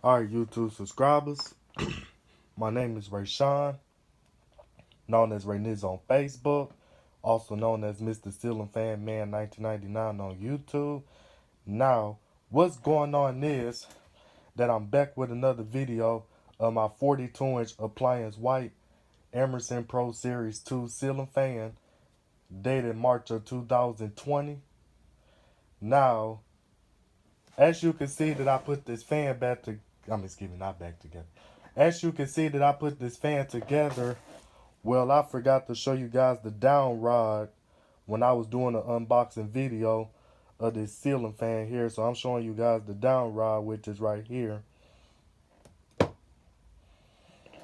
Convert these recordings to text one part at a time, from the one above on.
Alright, YouTube subscribers. My name is Rayshawn, known as Ray Niz on Facebook, also known as Mr. Ceiling Fan Man 1999 on YouTube. Now, what's going on is that I'm back with another video of my 42-inch appliance white Emerson Pro Series 2 ceiling fan dated March of 2020. Now, as you can see that I put this fan back to, not back together. As you can see that I put this fan together, well, I forgot to show you guys the down rod when I was doing the unboxing video of this ceiling fan here. So I'm showing you guys the down rod, which is right here.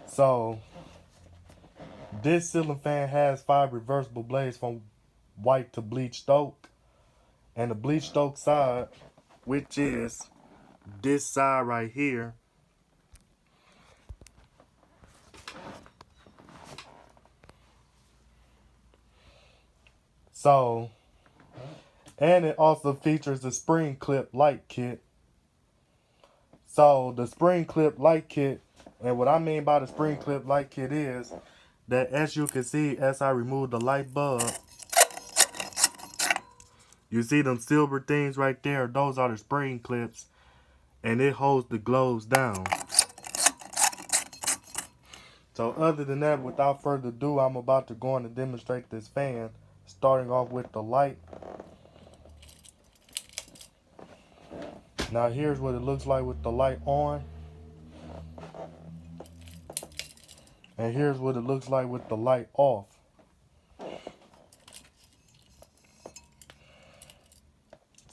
So this ceiling fan has 5 reversible blades from white to bleached oak. And the bleached oak side, which is this side right here, and it also features the spring clip light kit. So the spring clip light kit, and what I mean by the spring clip light kit is that, as you can see, as I remove the light bulb, you see them silver things right there, those are the spring clips, and it holds the globes down. So other than that, without further ado, I'm about to go on and demonstrate this fan, starting off with the light. Now here's what it looks like with the light on. And here's what it looks like with the light off.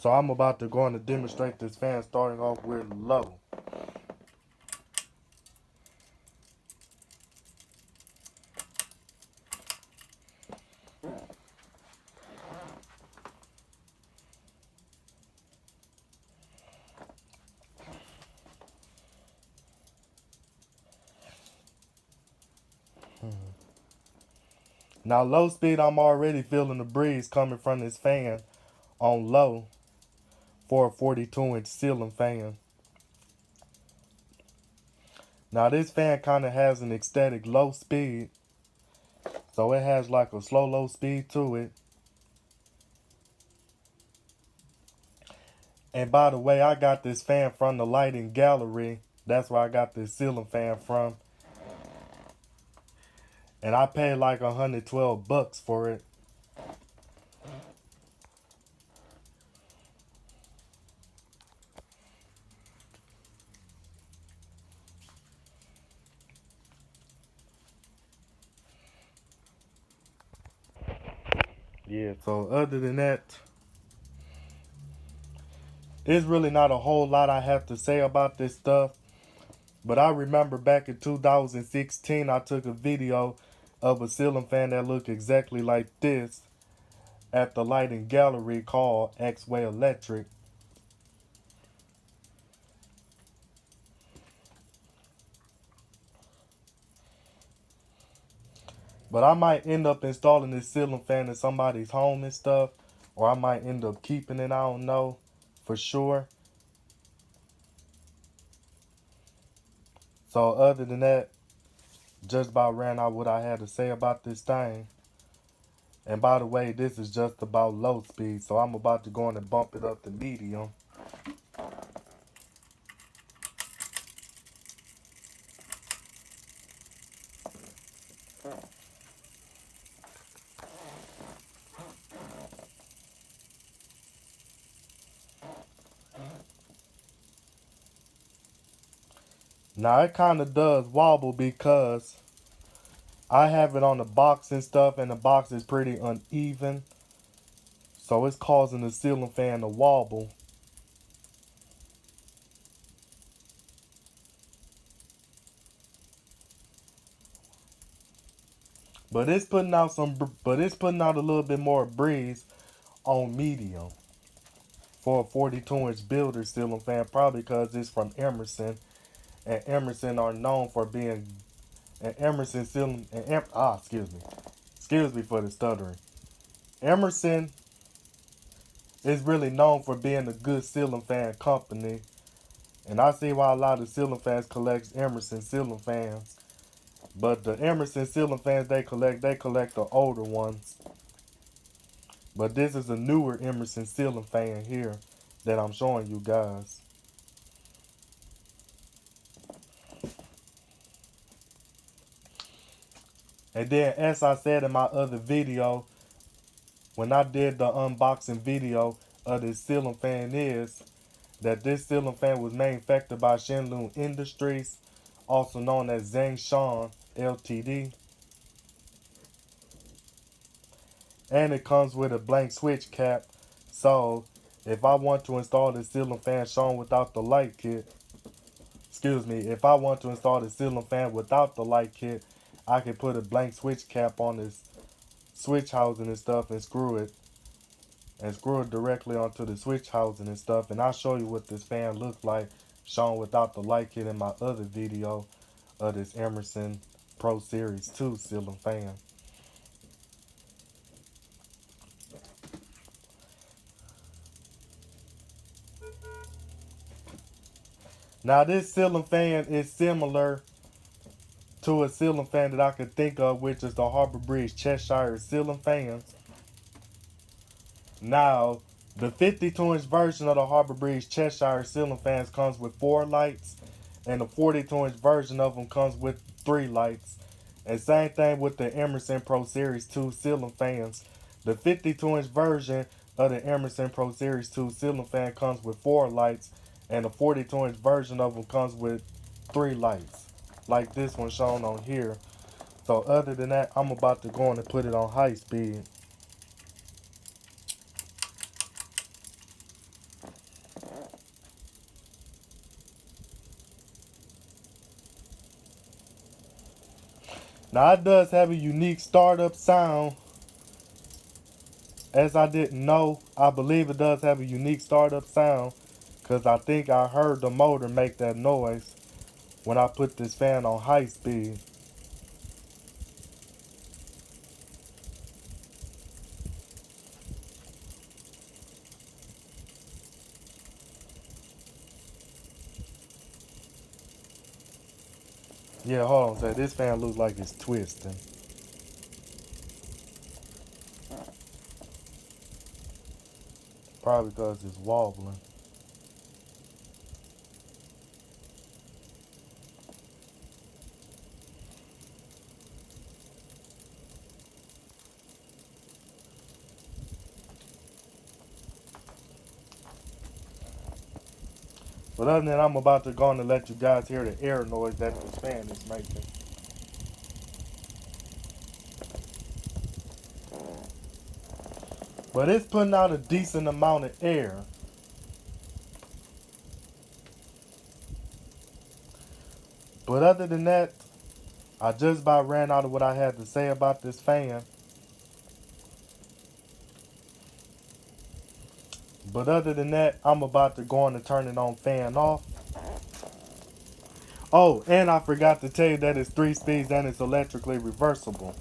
So I'm about to go on and demonstrate this fan, starting off with low. Now low speed, I'm already feeling the breeze coming from this fan on low for a 42-inch ceiling fan. Now this fan kind of has an ecstatic low speed, so it has like a slow low speed to it. And by the way, I got this fan from the lighting gallery. That's where I got this ceiling fan from. And I paid like $112 for it. Yeah, so other than that, it's really not a whole lot I have to say about this stuff. But I remember back in 2016, I took a video of a ceiling fan that looked exactly like this at the lighting gallery called X-Way Electric. But I might end up installing this ceiling fan in somebody's home and stuff, or I might end up keeping it, I don't know for sure. So other than that, just about ran out what I had to say about this thing. And by the way, this is just about low speed, so I'm about to go on and bump it up to medium. Now it kind of does wobble because I have it on the box and stuff, and the box is pretty uneven. So it's causing the ceiling fan to wobble. But it's putting out a little bit more breeze on medium for a 42-inch builder ceiling fan, probably because it's from Emerson, and Emerson are known for being an Emerson ceiling. Excuse me for the stuttering. Emerson is really known for being a good ceiling fan company, And I see why a lot of ceiling fans collect Emerson ceiling fans. But the Emerson ceiling fans they collect the older ones. But this is a newer Emerson ceiling fan here that I'm showing you guys. And then as I said in my other video, when I did the unboxing video of this ceiling fan is that this ceiling fan was manufactured by Shenlong Industries, also known as Zhangshan Ltd. And it comes with a blank switch cap. So if I want to install the ceiling fan shown without the light kit, if I want to install the ceiling fan without the light kit, I can put a blank switch cap on this switch housing and stuff and screw it directly onto the switch housing and stuff. And I'll show you what this fan looks like shown without the light kit in my other video of this Emerson Pro Series 2 ceiling fan. Now this ceiling fan is similar to a ceiling fan that I could think of, which is the Harbor Bridge Cheshire ceiling fans. Now, the 52-inch version of the Harbor Bridge Cheshire ceiling fans comes with 4 lights, and the 42-inch version of them comes with 3 lights. And same thing with the Emerson Pro Series 2 ceiling fans. The 52-inch version of the Emerson Pro Series 2 ceiling fan comes with 4 lights, and the 42-inch version of them comes with 3 lights, like this one shown on here. So other than that, I'm about to go on and put it on high speed. Now it does have a unique startup sound. As I didn't know, I believe it does have a unique startup sound, because I think I heard the motor make that noise when I put this fan on high speed. Yeah, hold on a second. This fan looks like it's twisting. Probably because it's wobbling. But other than that, I'm about to go on and let you guys hear the air noise that this fan is making. But it's putting out a decent amount of air. But other than that, I just about ran out of what I had to say about this fan. But other than that, I'm about to go on and turn it on fan off. Oh, and I forgot to tell you that it's 3 speeds and it's electrically reversible.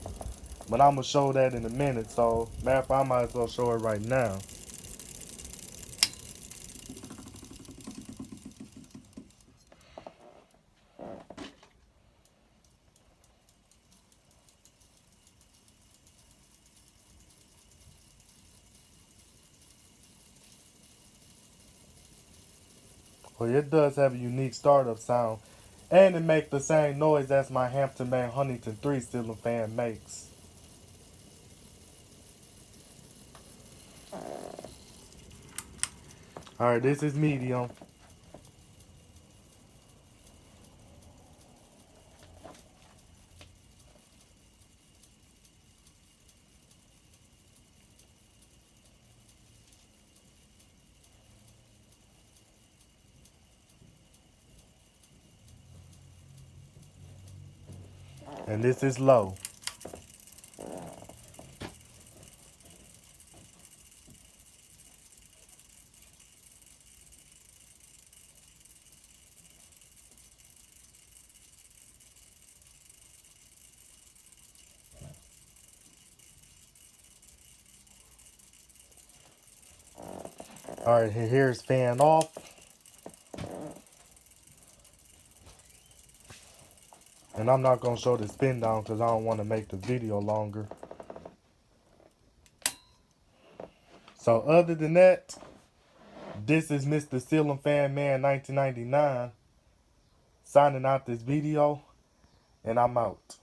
But I'm going to show that in a minute. So, matter of fact, I might as well show it right now. Well, it does have a unique startup sound. And it makes the same noise as my Hampton Bay Huntington 3 ceiling fan makes. Alright, this is medium. And this is low. Alright, here's fan off. And I'm not going to show the spin down because I don't want to make the video longer. So other than that, this is Mr. Ceiling Fan Man 1999 signing out this video, and I'm out.